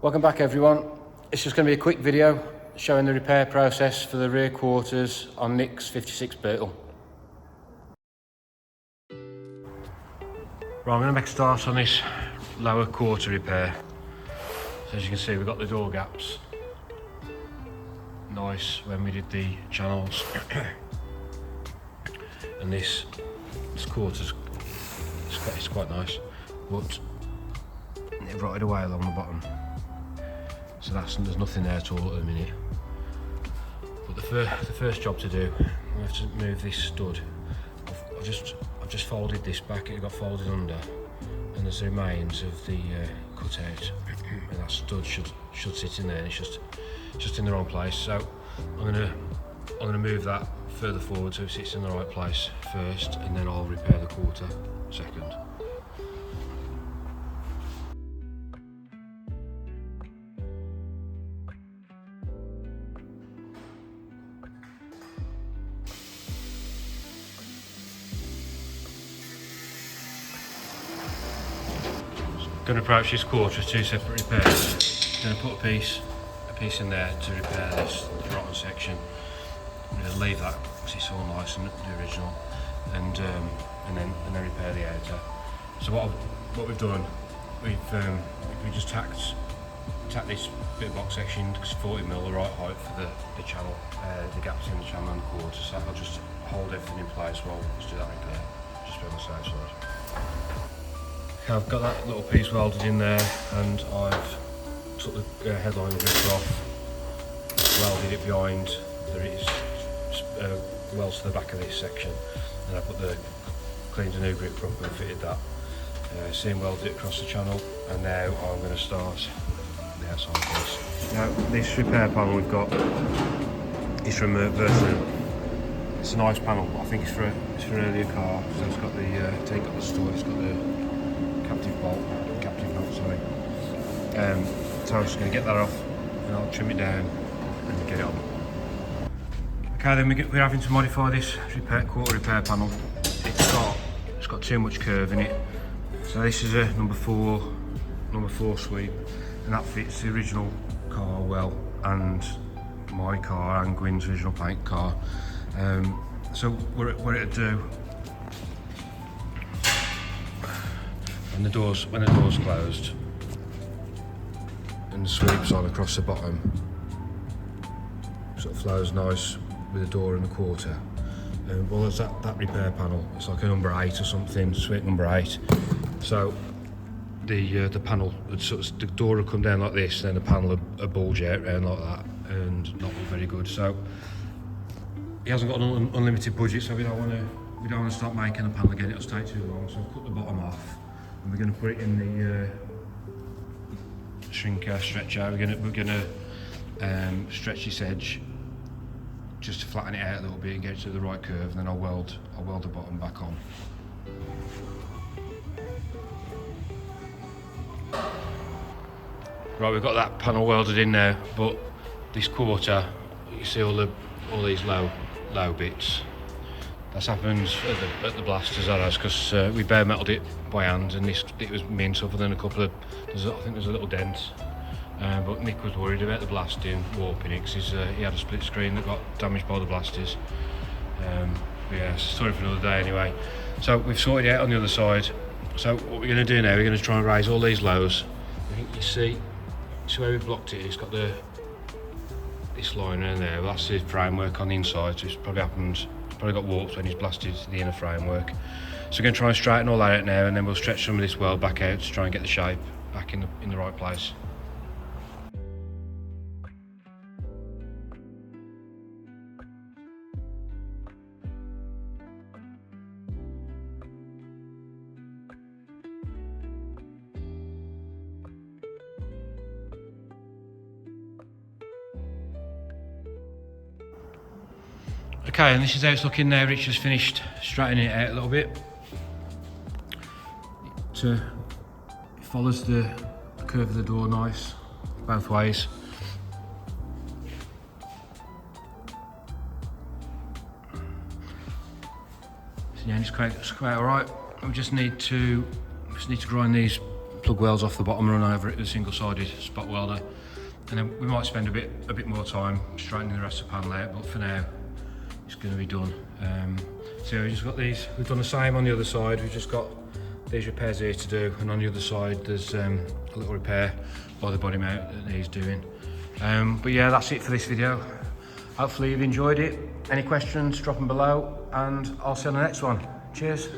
Welcome back everyone. It's just going to be a quick video showing the repair process for the rear quarters on Nick's 56 Beetle. Right, I'm going to make a start on this lower quarter repair. So as you can see, we've got the door gaps. Nice when we did the channels. And this quarter's it's quite nice, but it rotted away along the bottom. So there's nothing there at all at the minute. But the first job to do, we have to move this stud. I've just folded this back. It got folded under, and there's the remains of the cutout, and that stud should sit in there. And it's just in the wrong place. So I'm gonna move that further forward so it sits in the right place first, and then I'll repair the quarter second. Going to approach this quarter as two separate repairs. Going to put a piece in there to repair this rotten section. I'm going to leave that because it's all nice and the original, and then repair the outer. So what we've done, we just tacked this bit of box section because 40mm the right height for the channel, the gaps in the channel and the quarter. So I'll just hold everything in place while let's do that repair, just on the side side. I've got that little piece welded in there, and I've took the headline grip off, welded it behind. There is welds to the back of this section, and I cleaned the new grip up and fitted that. Seam welded it across the channel, and now I'm going to start the outside piece. Now this repair panel we've got is from Versa. It's a nice panel, but I think it's for an earlier car. So it's got the take up the store. It's got the captive bolt, sorry. So I'm just going to get that off, and I'll trim it down and get it on. Okay, then we're having to modify this quarter repair panel. It's got too much curve in it. So this is a number four sweep, and that fits the original car well, and my car and Gwyn's original paint car. So what it'll do, when the door's closed and the sweep's on across the bottom, sort of flows nice with the door and the quarter. Well, there's that repair panel. It's like a number 8 or something, sweep number 8. So the panel, the door will come down like this, and then the panel will bulge out around like that, and not look very good. So he hasn't got an unlimited budget, so we don't want to start making the panel again. It'll take too long. So I'll cut the bottom off, and we're going to put it in the shrinker stretcher. We're going to stretch this edge just to flatten it out a little bit and get it to the right curve, and then I'll weld the bottom back on. Right, we've got that panel welded in now, but this quarter, you see all these low bits. That's happened at the blasters, that has, because we bare metaled it by hand, and it was mint, other than a couple of, I think there's a little dent. But Nick was worried about the blasting warping it, because he had a split screen that got damaged by the blasters. But yeah, it's a story for another day anyway. So we've sorted it out on the other side. So what we're going to do now, we're going to try and raise all these lows. I think you see where we've blocked it, it's got this line in there. Well, that's the framework on the inside, so it's probably got warped when he's blasted the inner framework. So we're going to try and straighten all that out now, and then we'll stretch some of this weld back out to try and get the shape back in the right place. Okay, and this is how it's looking now. Richard's finished straightening it out a little bit. It follows the curve of the door nice, both ways. So yeah, it's quite alright. We just need to grind these plug welds off the bottom and run over it with a single-sided spot welder. And then we might spend a bit more time straightening the rest of the panel out, but for now it's going to be done. So we've just got these, we've done the same on the other side, we've just got these repairs here to do, and on the other side there's a little repair by the body mount that needs doing. But yeah, that's it for this video. Hopefully you've enjoyed it. Any questions, drop them below, and I'll see you on the next one. Cheers.